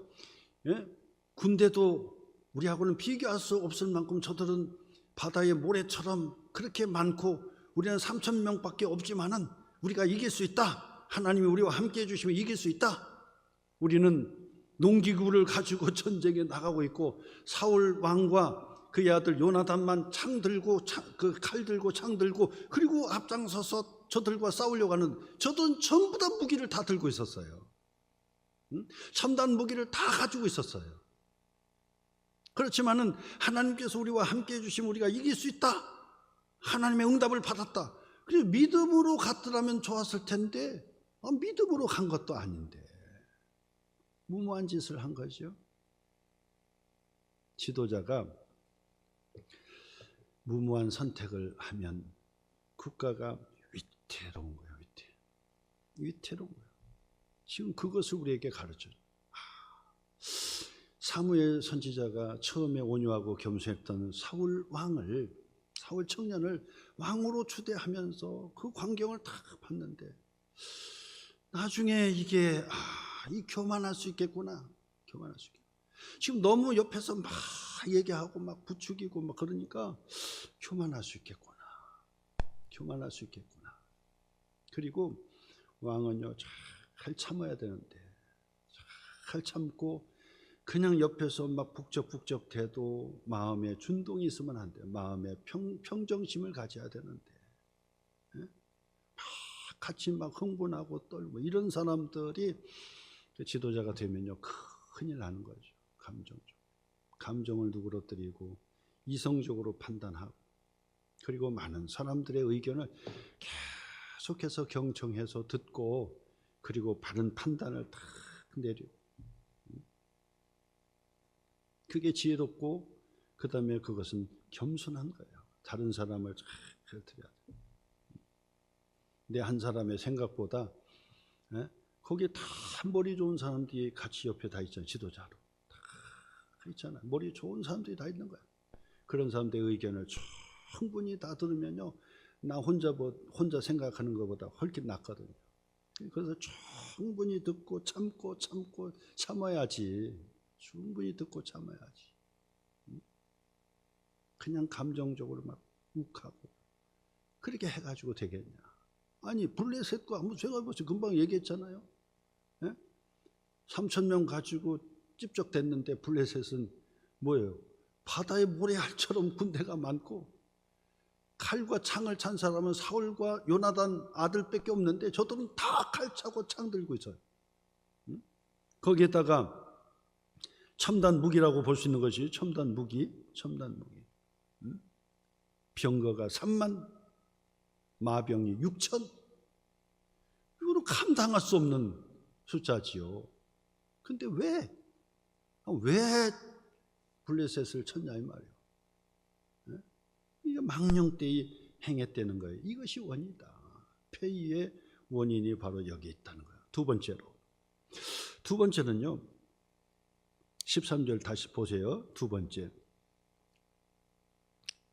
군대도 우리하고는 비교할 수 없을 만큼 저들은 바다의 모래처럼 그렇게 많고 우리는 3,000명밖에 없지만은 우리가 이길 수 있다. 하나님이 우리와 함께 해주시면 이길 수 있다. 우리는 농기구를 가지고 전쟁에 나가고 있고 사울 왕과 그의 아들 요나단만 칼 들고 창 들고 그리고 앞장서서 저들과 싸우려고 하는 저들은 전부 다 무기를 다 들고 있었어요. 첨단 무기를 다 가지고 있었어요. 그렇지만은 하나님께서 우리와 함께 해주시면 우리가 이길 수 있다. 하나님의 응답을 받았다. 그래서 믿음으로 갔더라면 좋았을 텐데 믿음으로 간 것도 아닌데 무모한 짓을 한 거죠. 지도자가 무모한 선택을 하면 국가가 위태로운 거예요. 위태로운 거예요. 지금 그것을 우리에게 가르쳐요. 사무엘 선지자가 처음에 온유하고 겸손했던 사울 청년을 왕으로 추대하면서 그 광경을 다 봤는데 나중에 이게 이 교만할 수 있겠구나. 교만할 수 있겠구나. 지금 너무 옆에서 막 얘기하고 막 부추기고 막 그러니까 교만할 수 있겠구나. 교만할 수 있겠구나. 그리고 왕은요 잘 참아야 되는데 잘 참고 그냥 옆에서 막 북적북적 대도 마음에 준동이 있으면 안 돼요. 마음에 평정심을 가져야 되는데 막 같이 막 흥분하고 떨고 이런 사람들이 지도자가 되면요 큰일 나는 거죠. 감정을 누그러뜨리고 이성적으로 판단하고 그리고 많은 사람들의 의견을 계속해서 경청해서 듣고 그리고 바른 판단을 다 내리고 그게 지혜롭고 그 다음에 그것은 겸손한 거예요. 다른 사람을 잘 들여야 돼요. 내 한 사람의 생각보다 거기에 다 머리 좋은 사람들이 같이 옆에 다 있잖아요. 지도자로 다 있잖아요. 머리 좋은 사람들이 다 있는 거예요. 그런 사람들의 의견을 충분히 다 들으면요 나 혼자 생각하는 것보다 훨씬 낫거든요. 그래서 충분히 듣고 참아야지. 충분히 듣고 참아야지. 그냥 감정적으로 막 욱하고 그렇게 해가지고 되겠냐? 아니 블레셋과 아무 죄가 없이 금방 얘기했잖아요. 3,000명 가지고 찝적댔는데 블레셋은 뭐예요? 바다의 모래알처럼 군대가 많고 칼과 창을 찬 사람은 사울과 요나단 아들밖에 없는데 저들은 다 칼 차고 창 들고 있어요. 거기에다가 첨단 무기라고 볼 수 있는 것이 첨단 무기. 병거가 3만, 마병이 6천. 이거는 감당할 수 없는 숫자지요. 근데 왜 블레셋을 쳤냐 이 말이에요. 이게 망령되이 행했다는 거예요. 이것이 원이다. 폐위의 원인이 바로 여기 있다는 거예요. 두 번째는요. 13절 다시 보세요. 두 번째.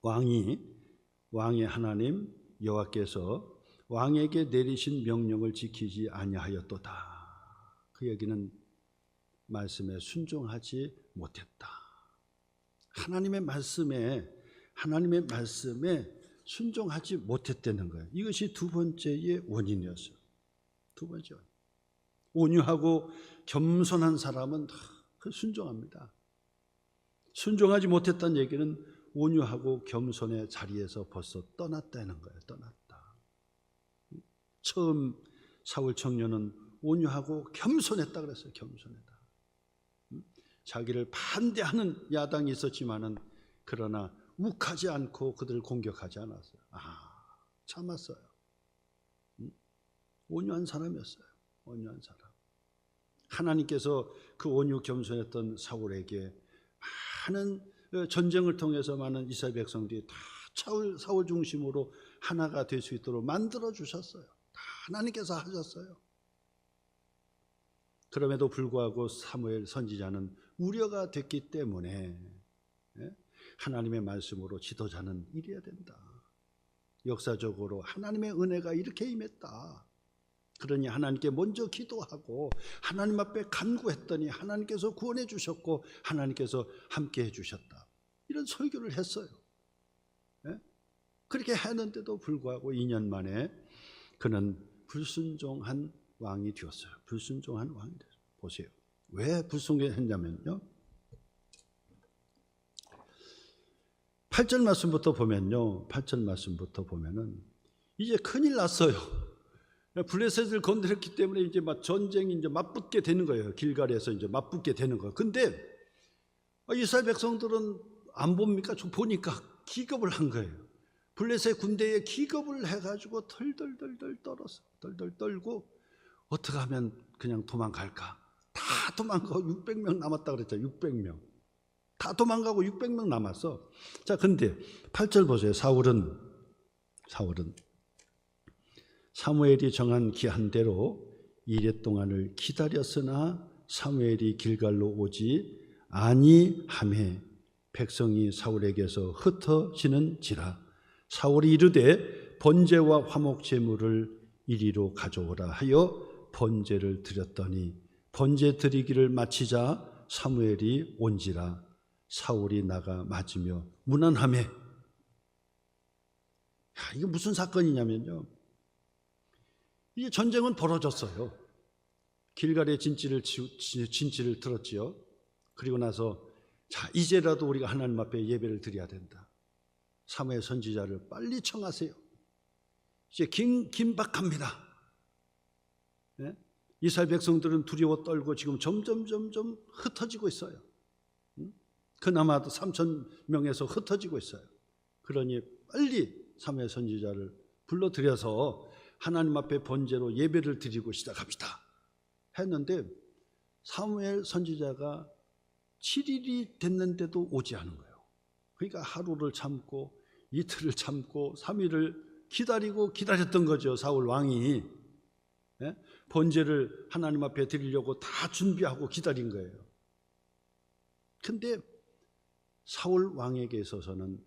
왕의 하나님 여호와께서 왕에게 내리신 명령을 지키지 아니하였도다. 그 얘기는 말씀에 순종하지 못했다. 하나님의 말씀에 순종하지 못했다는 거예요. 이것이 두 번째의 원인이었어요. 두 번째 원인. 온유하고 겸손한 사람은 순종합니다. 순종하지 못했다는 얘기는 온유하고 겸손의 자리에서 벌써 떠났다는 거예요. 떠났다. 처음 사울 청년은 온유하고 겸손했다 그랬어요. 겸손했다. 자기를 반대하는 야당이 있었지만은 그러나 욱하지 않고 그들을 공격하지 않았어요. 참았어요. 온유한 사람이었어요. 온유한 사람. 하나님께서 그 온유 겸손했던 사울에게 많은 전쟁을 통해서 많은 이스라엘 백성들이 다 사울 중심으로 하나가 될 수 있도록 만들어 주셨어요. 다 하나님께서 하셨어요. 그럼에도 불구하고 사무엘 선지자는 우려가 됐기 때문에 하나님의 말씀으로 지도자는 이래야 된다. 역사적으로 하나님의 은혜가 이렇게 임했다. 그러니 하나님께 먼저 기도하고 하나님 앞에 간구했더니 하나님께서 구원해 주셨고 하나님께서 함께 해 주셨다. 이런 설교를 했어요. 그렇게 했는데도 불구하고 2년 만에 그는 불순종한 왕이 되었어요. 불순종한 왕이 되었어요. 보세요. 왜 불순종했냐면요. 8절 말씀부터 보면은 이제 큰일 났어요. 블레셋을 건드렸기 때문에 이제 막 전쟁이 이제 맞붙게 되는 거예요. 길갈에서 이제 맞붙게 되는 거예요. 근데 이스라엘 백성들은 안 봅니까? 보니까 기겁을 한 거예요. 블레셋 군대에 기겁을 해가지고 덜덜덜 떨었어. 덜덜 떨고 어떻게 하면 그냥 도망갈까? 다 도망가고 600명 남았다 그랬죠. 600명. 다 도망가고 600명 남았어. 자, 근데 8절 보세요. 사울은 사무엘이 정한 기한대로 이레 동안을 기다렸으나 사무엘이 길갈로 오지 아니하매 백성이 사울에게서 흩어지는지라. 사울이 이르되 번제와 화목 제물을 이리로 가져오라 하여 번제를 드렸더니 번제 드리기를 마치자 사무엘이 온지라. 사울이 나가 맞으며 문안하매. 이게 무슨 사건이냐면요. 이제 전쟁은 벌어졌어요. 길갈의 진지를 들었지요. 그리고 나서 자, 이제라도 우리가 하나님 앞에 예배를 드려야 된다. 사무엘 선지자를 빨리 청하세요. 이제 긴박합니다. 이스라엘 백성들은 두려워 떨고 지금 점점 흩어지고 있어요. 그나마도 3,000명에서 흩어지고 있어요. 그러니 빨리 사무엘 선지자를 불러들여서 하나님 앞에 번제로 예배를 드리고 시작합시다 했는데 사무엘 선지자가 7일이 됐는데도 오지 않은 거예요. 그러니까 하루를 참고 이틀을 참고 3일을 기다렸던 거죠. 사울 왕이 번제를 하나님 앞에 드리려고 다 준비하고 기다린 거예요. 근데 사울 왕에게 있어서는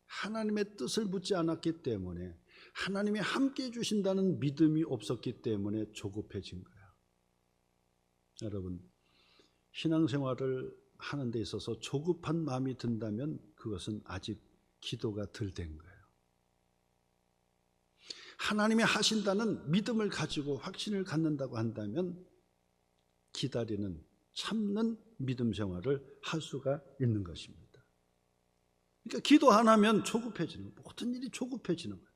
하나님의 뜻을 묻지 않았기 때문에 하나님이 함께 해주신다는 믿음이 없었기 때문에 조급해진 거야. 여러분, 신앙생활을 하는 데 있어서 조급한 마음이 든다면 그것은 아직 기도가 덜 된 거예요. 하나님이 하신다는 믿음을 가지고 확신을 갖는다고 한다면 기다리는, 참는 믿음 생활을 할 수가 있는 것입니다. 그러니까 기도 안 하면 조급해지는 거예요. 모든 일이 조급해지는 거예요.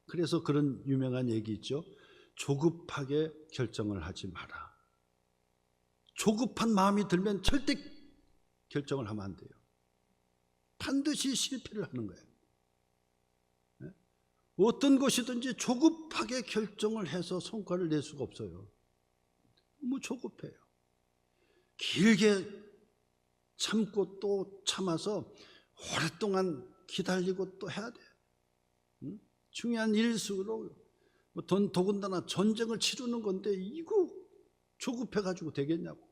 그래서 그런 유명한 얘기 있죠. 조급하게 결정을 하지 마라. 조급한 마음이 들면 절대 결정을 하면 안 돼요. 반드시 실패를 하는 거예요. 어떤 것이든지 조급하게 결정을 해서 성과를 낼 수가 없어요. 너무 조급해요. 길게 참고 또 참아서 오랫동안 기다리고 또 해야 돼요. 중요한 일수록 더군다나 전쟁을 치르는 건데 이거 조급해가지고 되겠냐고.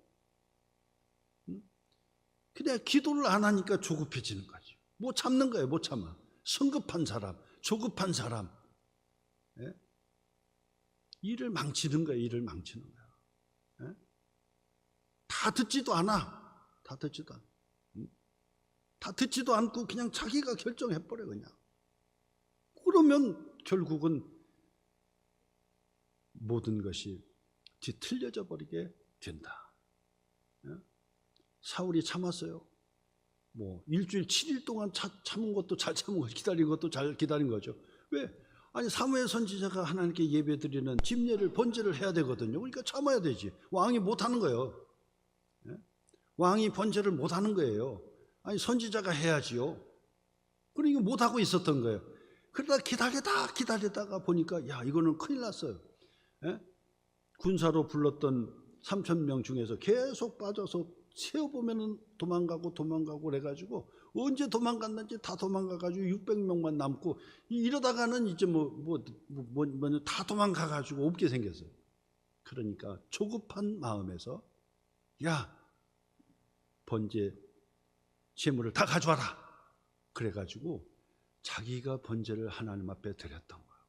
그냥 기도를 안 하니까 조급해지는 거죠. 못 참는 거예요. 못 참아. 성급한 사람, 조급한 사람, 일을 망치는 거예요. 일을 망치는 거예요. 다 듣지도 않아. 다 듣지도 않아. 다 듣지도 않고 그냥 자기가 결정해버려 그냥. 그러면 결국은 모든 것이 뒤틀려져 버리게 된다. 사울이 참았어요. 뭐 일주일 7일 동안 참은 것도 잘 참은 거죠. 기다린 것도 잘 기다린 거죠. 왜? 아니 사무엘 선지자가 하나님께 예배드리는 집례를 번제를 해야 되거든요. 그러니까 참아야 되지. 왕이 못하는 거예요. 왕이 번제를 못하는 거예요. 아니 선지자가 해야지요. 그러니까 못하고 있었던 거예요. 그러다 기다리다가 보니까 야 이거는 큰일 났어요. 군사로 불렀던 3,000명 중에서 계속 빠져서 세어보면 도망가고 그래가지고 언제 도망갔는지 다 도망가가지고 600명만 남고 이러다가는 이제 다 도망가가지고 없게 생겼어요. 그러니까 조급한 마음에서 야 번제 제물을 다 가져와라. 그래가지고 자기가 번제를 하나님 앞에 드렸던 거예요.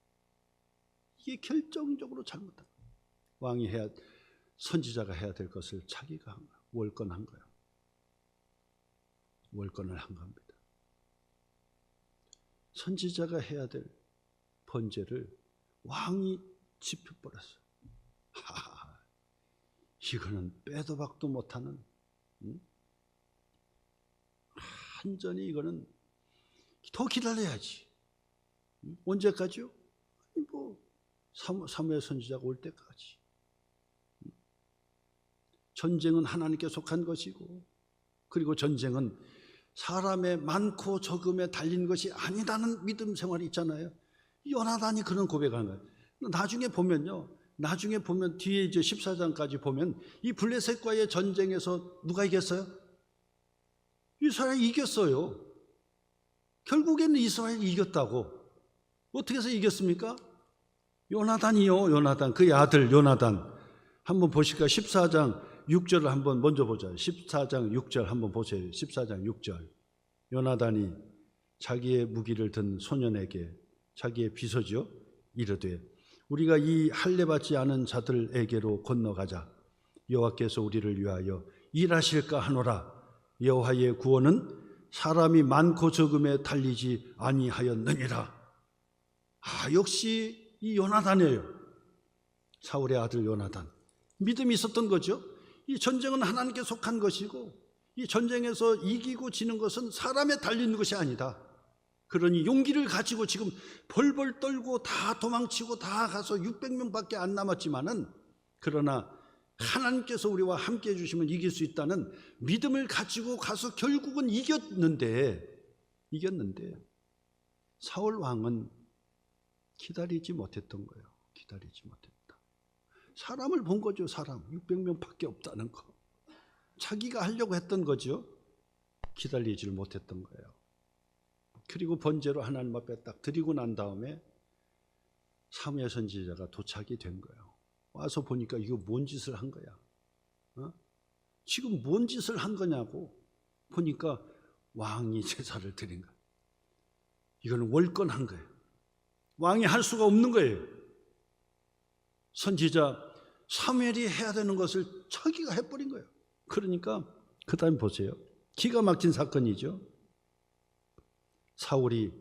이게 결정적으로 잘못한 거예요. 왕이 선지자가 해야 될 것을 자기가 한 거예요. 월권한 거예요. 월권을 한 겁니다. 선지자가 해야 될 번제를 왕이 지펴버렸어요. 이거는 빼도 박도 못하는 완전히 이거는 더 기다려야지. 언제까지요? 사무엘 선지자가 올 때까지. 전쟁은 하나님께 속한 것이고 그리고 전쟁은 사람의 많고 적음에 달린 것이 아니라는 믿음 생활이 있잖아요. 요나단이 그런 고백한 거예요. 나중에 보면 뒤에 이제 14장까지 보면 이 블레셋과의 전쟁에서 누가 이겼어요? 이스라엘이 이겼어요. 결국에는 이스라엘이 이겼다고. 어떻게 해서 이겼습니까? 요나단이요. 요나단, 그의 아들 요나단. 한번 보실까요? 14장 6절을 한번 먼저 보자. 14장 6절 한번 보세요. 14장 6절. 요나단이 자기의 무기를 든 소년에게, 자기의 비서죠, 이르되 우리가 이 할례 받지 않은 자들에게로 건너가자. 여호와께서 우리를 위하여 일하실까 하노라. 여호와의 구원은 사람이 많고 적음에 달리지 아니하였느니라. 역시 이 요나단이에요. 사울의 아들 요나단. 믿음이 있었던 거죠. 이 전쟁은 하나님께 속한 것이고 이 전쟁에서 이기고 지는 것은 사람에 달린 것이 아니다. 그러니 용기를 가지고 지금 벌벌 떨고 다 도망치고 다 가서 600명밖에 안 남았지만은 그러나 하나님께서 우리와 함께 해주시면 이길 수 있다는 믿음을 가지고 가서 결국은 이겼는데 사울 왕은 기다리지 못했던 거예요. 기다리지 못했다. 사람을 본 거죠. 사람 600명밖에 없다는 거. 자기가 하려고 했던 거죠. 기다리지를 못했던 거예요. 그리고 번제로 하나님 앞에 딱 드리고 난 다음에 사무엘 선지자가 도착이 된 거예요. 와서 보니까 이거 뭔 짓을 한 거야? 지금 뭔 짓을 한 거냐고 보니까 왕이 제사를 드린 거예요. 이거는 월권한 거예요. 왕이 할 수가 없는 거예요. 선지자 사무엘이 해야 되는 것을 자기가 해버린 거예요. 그러니까 그 다음 보세요. 기가 막힌 사건이죠. 사울이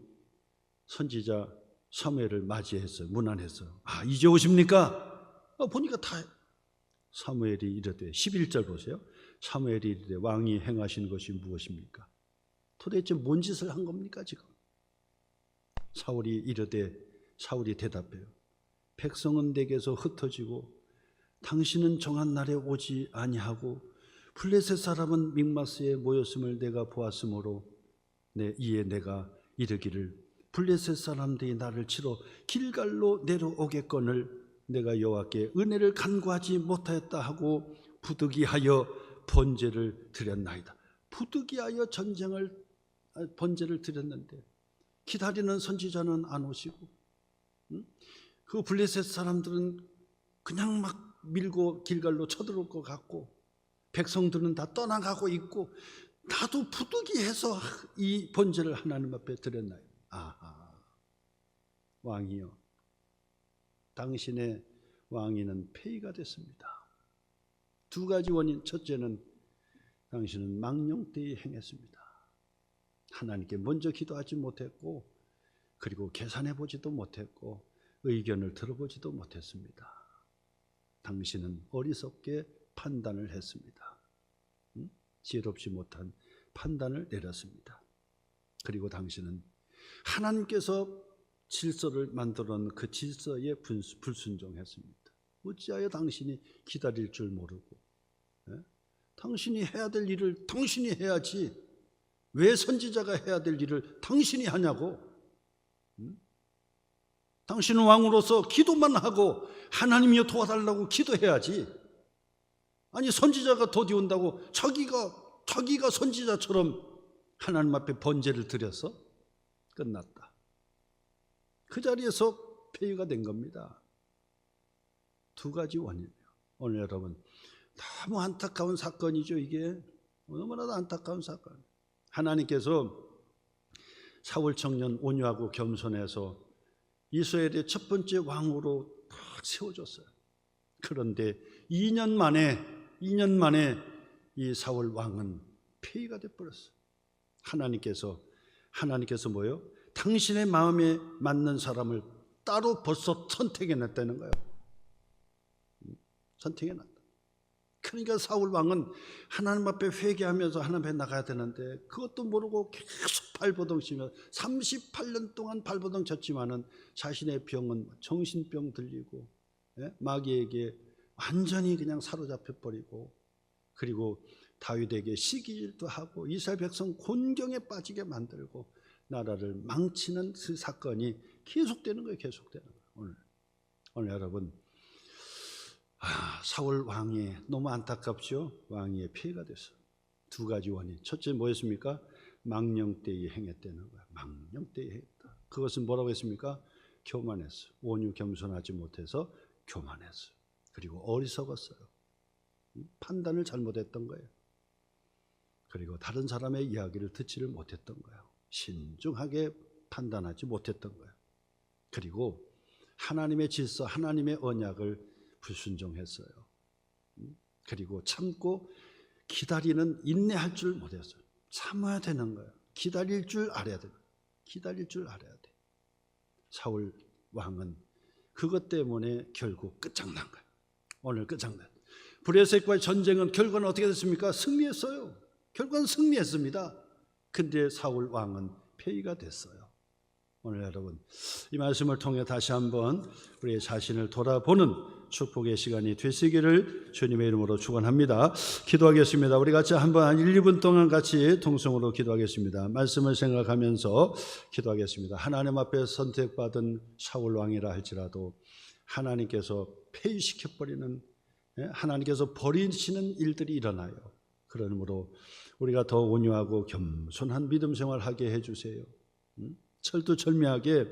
선지자 사무엘을 맞이했어요. 문안해서. 아, 이제 오십니까? 보니까 다. 사무엘이 이르되 11절 보세요. 사무엘이 이르되 왕이 행하신 것이 무엇입니까? 도대체 뭔 짓을 한 겁니까 지금? 사울이 대답해요. 백성은 내게서 흩어지고 당신은 정한 날에 오지 아니하고 블레셋 사람은 믹마스에 모였음을 내가 보았으므로 이에 내가 이르기를 블레셋 사람들이 나를 치러 길갈로 내려오겠거늘 내가 여호와께 은혜를 간구하지 못하였다 하고 부득이하여 번제를 드렸나이다. 부득이하여 번제를 드렸는데 기다리는 선지자는 안 오시고 그 블레셋 사람들은 그냥 막 밀고 길갈로 쳐들어올 것 같고 백성들은 다 떠나가고 있고 나도 부득이해서 이 번제를 하나님 앞에 드렸나요? 아하, 왕이요, 당신의 왕위는 폐위가 됐습니다. 두 가지 원인. 첫째는 당신은 망령되이 행했습니다. 하나님께 먼저 기도하지 못했고 그리고 계산해 보지도 못했고 의견을 들어보지도 못했습니다. 당신은 어리석게 판단을 했습니다. 지혜롭지 못한 판단을 내렸습니다. 그리고 당신은 하나님께서 질서를 만들어 놓은 그 질서에 불순종했습니다. 어찌하여 당신이 기다릴 줄 모르고 당신이 해야 될 일을 당신이 해야지 왜 선지자가 해야 될 일을 당신이 하냐고. 당신은 왕으로서 기도만 하고 하나님이여 도와달라고 기도해야지. 아니 선지자가 도디 온다고 자기가 선지자처럼 하나님 앞에 번제를 드려서 끝났다. 그 자리에서 폐위가 된 겁니다. 두 가지 원인이에요. 오늘 여러분 너무 안타까운 사건이죠. 이게 너무나도 안타까운 사건. 하나님께서 사울 청년 온유하고 겸손해서 이스라엘의 첫 번째 왕으로 딱 세워줬어요. 그런데 2년 만에 이 사울 왕은 폐위가 돼버렸어요. 하나님께서 뭐예요? 당신의 마음에 맞는 사람을 따로 벌써 선택해냈다는 거예요. 선택해놨다. 그러니까 사울 왕은 하나님 앞에 회개하면서 하나님 앞에 나가야 되는데 그것도 모르고 계속 발버둥 치며 38년 동안 발버둥 쳤지만은 자신의 병은 정신병 들리고 마귀에게 완전히 그냥 사로잡혀 버리고 그리고 다윗에게 시기질도 하고 이스라엘 백성 곤경에 빠지게 만들고 나라를 망치는 그 사건이 계속되는 거예요. 계속되는 거예요. 오늘 여러분 사울 왕이 너무 안타깝죠. 왕위의 폐해가 됐어요. 두 가지 원인. 첫째 뭐였습니까? 망령되이 행했다는 거예요. 망령되이 행했다. 그것은 뭐라고 했습니까? 교만했어요. 온유 겸손하지 못해서 교만했어요. 그리고 어리석었어요. 판단을 잘못했던 거예요. 그리고 다른 사람의 이야기를 듣지를 못했던 거예요. 신중하게 판단하지 못했던 거예요. 그리고 하나님의 질서, 하나님의 언약을 불순종했어요. 그리고 참고 기다리는 인내할 줄 못했어요. 참아야 되는 거예요. 기다릴 줄 알아야 돼요. 기다릴 줄 알아야 돼. 사울 왕은 그것 때문에 결국 끝장난 거예요. 오늘 끝장난. 블레셋과의 전쟁은 결과는 어떻게 됐습니까? 승리했어요. 결과는 승리했습니다. 근데 사울 왕은 폐위가 됐어요. 오늘 여러분 이 말씀을 통해 다시 한번 우리의 자신을 돌아보는 축복의 시간이 되시기를 주님의 이름으로 축원합니다. 기도하겠습니다. 우리 같이 한번 한 1, 2분 동안 같이 통성으로 기도하겠습니다. 말씀을 생각하면서 기도하겠습니다. 하나님 앞에 선택받은 사울 왕이라 할지라도 하나님께서 폐위시켜버리는 하나님께서 버리시는 일들이 일어나요. 그러므로 우리가 더 온유하고 겸손한 믿음 생활하게 해주세요. 철두철미하게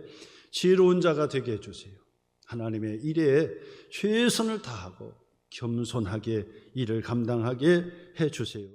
지혜로운 자가 되게 해주세요. 하나님의 일에 최선을 다하고 겸손하게 일을 감당하게 해주세요.